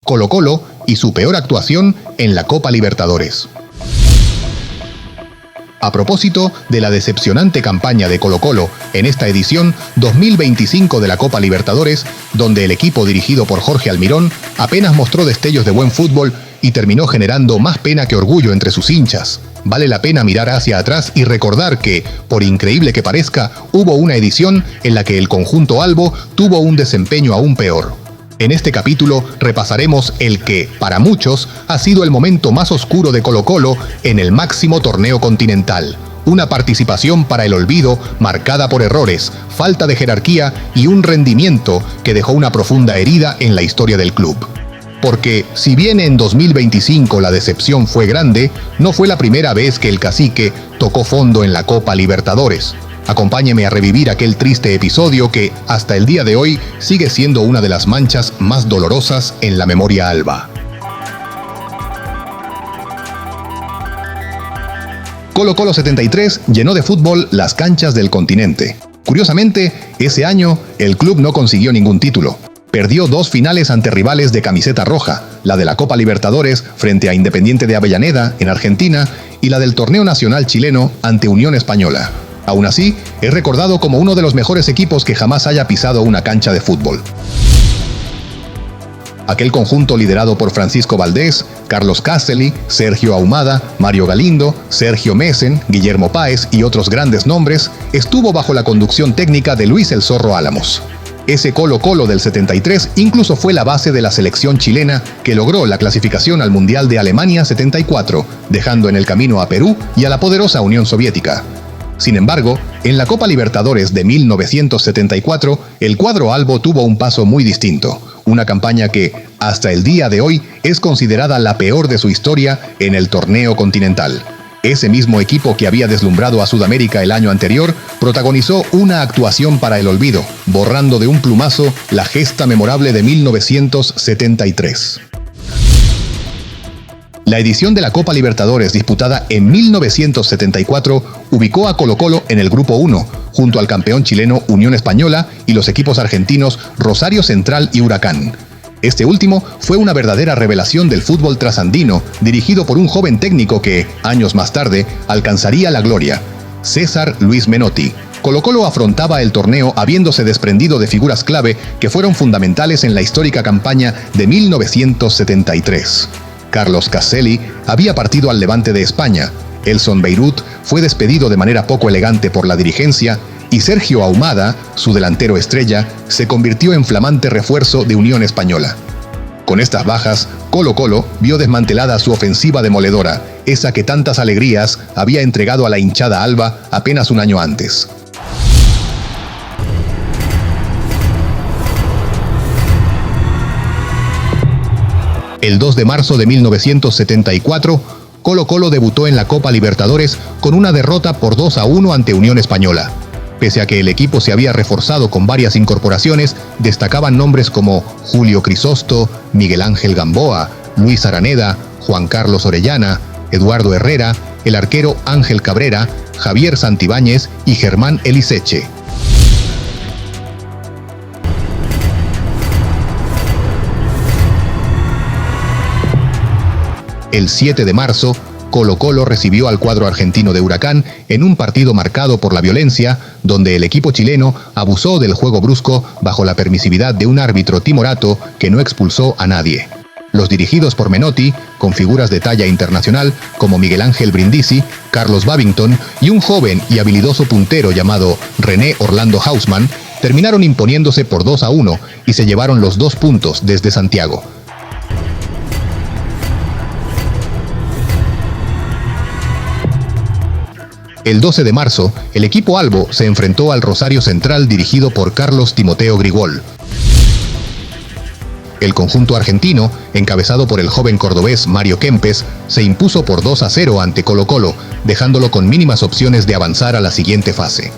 Colo-Colo y su peor actuación en la Copa Libertadores. A propósito de la decepcionante campaña de Colo-Colo en esta edición 2025 de la Copa Libertadores, donde el equipo dirigido por Jorge Almirón apenas mostró destellos de buen fútbol y terminó generando más pena que orgullo entre sus hinchas, vale la pena mirar hacia atrás y recordar que, por increíble que parezca, hubo una edición en la que el conjunto albo tuvo un desempeño aún peor. En este capítulo repasaremos el que, para muchos, ha sido el momento más oscuro de Colo-Colo en el máximo torneo continental. Una participación para el olvido marcada por errores, falta de jerarquía y un rendimiento que dejó una profunda herida en la historia del club. Porque, si bien en 2025 la decepción fue grande, no fue la primera vez que el cacique tocó fondo en la Copa Libertadores. Acompáñeme a revivir aquel triste episodio que, hasta el día de hoy, sigue siendo una de las manchas más dolorosas en la memoria alba. Colo-Colo 73 llenó de fútbol las canchas del continente. Curiosamente, ese año el club no consiguió ningún título. Perdió 2 finales ante rivales de camiseta roja, la de la Copa Libertadores frente a Independiente de Avellaneda, en Argentina, y la del Torneo Nacional Chileno ante Unión Española. Aún así, es recordado como uno de los mejores equipos que jamás haya pisado una cancha de fútbol. Aquel conjunto liderado por Francisco Valdés, Carlos Castelli, Sergio Ahumada, Mario Galindo, Sergio Messen, Guillermo Páez y otros grandes nombres, estuvo bajo la conducción técnica de Luis El Zorro Álamos. Ese Colo-Colo del 73 incluso fue la base de la selección chilena que logró la clasificación al Mundial de Alemania 74, dejando en el camino a Perú y a la poderosa Unión Soviética. Sin embargo, en la Copa Libertadores de 1974, el cuadro albo tuvo un paso muy distinto, una campaña que, hasta el día de hoy, es considerada la peor de su historia en el torneo continental. Ese mismo equipo que había deslumbrado a Sudamérica el año anterior, protagonizó una actuación para el olvido, borrando de un plumazo la gesta memorable de 1973. La edición de la Copa Libertadores disputada en 1974 ubicó a Colo-Colo en el Grupo 1, junto al campeón chileno Unión Española y los equipos argentinos Rosario Central y Huracán. Este último fue una verdadera revelación del fútbol trasandino, dirigido por un joven técnico que, años más tarde, alcanzaría la gloria, César Luis Menotti. Colo-Colo afrontaba el torneo habiéndose desprendido de figuras clave que fueron fundamentales en la histórica campaña de 1973. Carlos Castelli había partido al Levante de España, Elson Beirut fue despedido de manera poco elegante por la dirigencia y Sergio Ahumada, su delantero estrella, se convirtió en flamante refuerzo de Unión Española. Con estas bajas, Colo-Colo vio desmantelada su ofensiva demoledora, esa que tantas alegrías había entregado a la hinchada alba apenas un año antes. El 2 de marzo de 1974, Colo-Colo debutó en la Copa Libertadores con una derrota por 2-1 ante Unión Española. Pese a que el equipo se había reforzado con varias incorporaciones, destacaban nombres como Julio Crisosto, Miguel Ángel Gamboa, Luis Araneda, Juan Carlos Orellana, Eduardo Herrera, el arquero Ángel Cabrera, Javier Santibáñez y Germán Eliseche. El 7 de marzo, Colo-Colo recibió al cuadro argentino de Huracán en un partido marcado por la violencia, donde el equipo chileno abusó del juego brusco bajo la permisividad de un árbitro timorato que no expulsó a nadie. Los dirigidos por Menotti, con figuras de talla internacional como Miguel Ángel Brindisi, Carlos Babington y un joven y habilidoso puntero llamado René Orlando Hausmann, terminaron imponiéndose por 2-1 y se llevaron los 2 puntos desde Santiago. El 12 de marzo, el equipo albo se enfrentó al Rosario Central dirigido por Carlos Timoteo Grigol. El conjunto argentino, encabezado por el joven cordobés Mario Kempes, se impuso por 2-0 ante Colo-Colo, dejándolo con mínimas opciones de avanzar a la siguiente fase.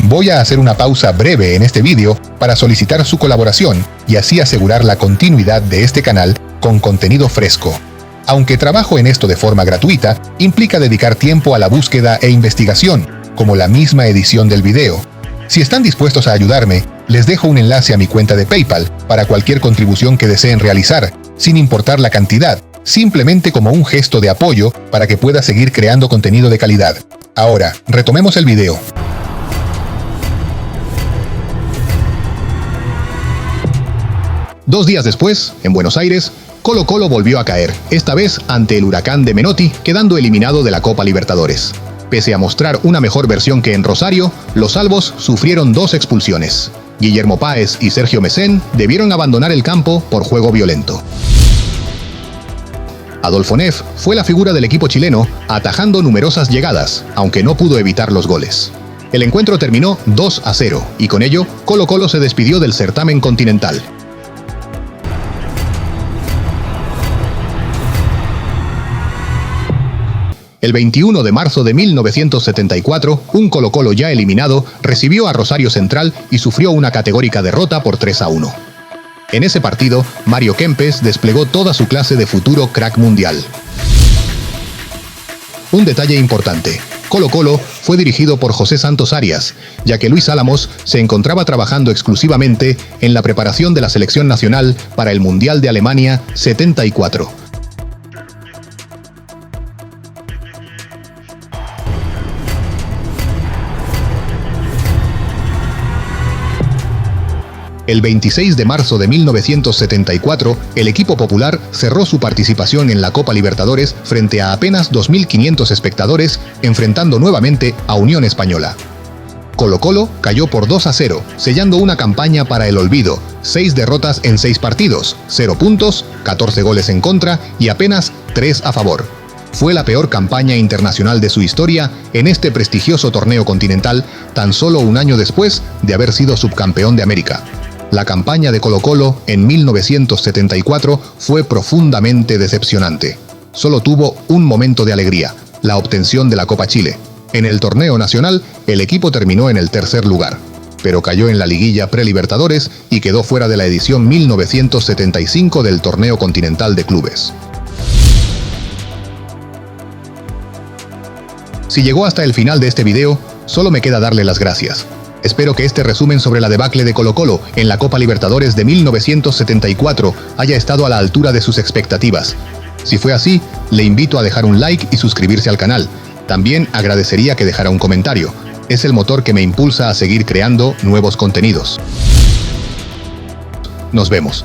Voy a hacer una pausa breve en este vídeo para solicitar su colaboración y así asegurar la continuidad de este canal con contenido fresco. Aunque trabajo en esto de forma gratuita, implica dedicar tiempo a la búsqueda e investigación, como la misma edición del video. Si están dispuestos a ayudarme, les dejo un enlace a mi cuenta de PayPal para cualquier contribución que deseen realizar, sin importar la cantidad, simplemente como un gesto de apoyo para que pueda seguir creando contenido de calidad. Ahora, retomemos el video. Dos días después, en Buenos Aires, Colo-Colo volvió a caer, esta vez ante el Huracán de Menotti, quedando eliminado de la Copa Libertadores. Pese a mostrar una mejor versión que en Rosario, los albos sufrieron 2 expulsiones. Guillermo Páez y Sergio Mesén debieron abandonar el campo por juego violento. Adolfo Neff fue la figura del equipo chileno, atajando numerosas llegadas, aunque no pudo evitar los goles. El encuentro terminó 2-0 y con ello, Colo-Colo se despidió del certamen continental. El 21 de marzo de 1974, un Colo-Colo ya eliminado recibió a Rosario Central y sufrió una categórica derrota por 3-1. En ese partido, Mario Kempes desplegó toda su clase de futuro crack mundial. Un detalle importante: Colo-Colo fue dirigido por José Santos Arias, ya que Luis Álamos se encontraba trabajando exclusivamente en la preparación de la selección nacional para el Mundial de Alemania 74. El 26 de marzo de 1974, el equipo popular cerró su participación en la Copa Libertadores frente a apenas 2.500 espectadores, enfrentando nuevamente a Unión Española. Colo-Colo cayó por 2-0, sellando una campaña para el olvido: 6 derrotas en 6 partidos, 0 puntos, 14 goles en contra y apenas 3 a favor. Fue la peor campaña internacional de su historia en este prestigioso torneo continental, tan solo un año después de haber sido subcampeón de América. La campaña de Colo-Colo en 1974 fue profundamente decepcionante. Solo tuvo un momento de alegría: la obtención de la Copa Chile. En el torneo nacional, el equipo terminó en el tercer lugar, pero cayó en la liguilla pre-Libertadores y quedó fuera de la edición 1975 del torneo continental de clubes. Si llegó hasta el final de este video, solo me queda darle las gracias. Espero que este resumen sobre la debacle de Colo-Colo en la Copa Libertadores de 1974 haya estado a la altura de sus expectativas. Si fue así, le invito a dejar un like y suscribirse al canal. También agradecería que dejara un comentario. Es el motor que me impulsa a seguir creando nuevos contenidos. Nos vemos.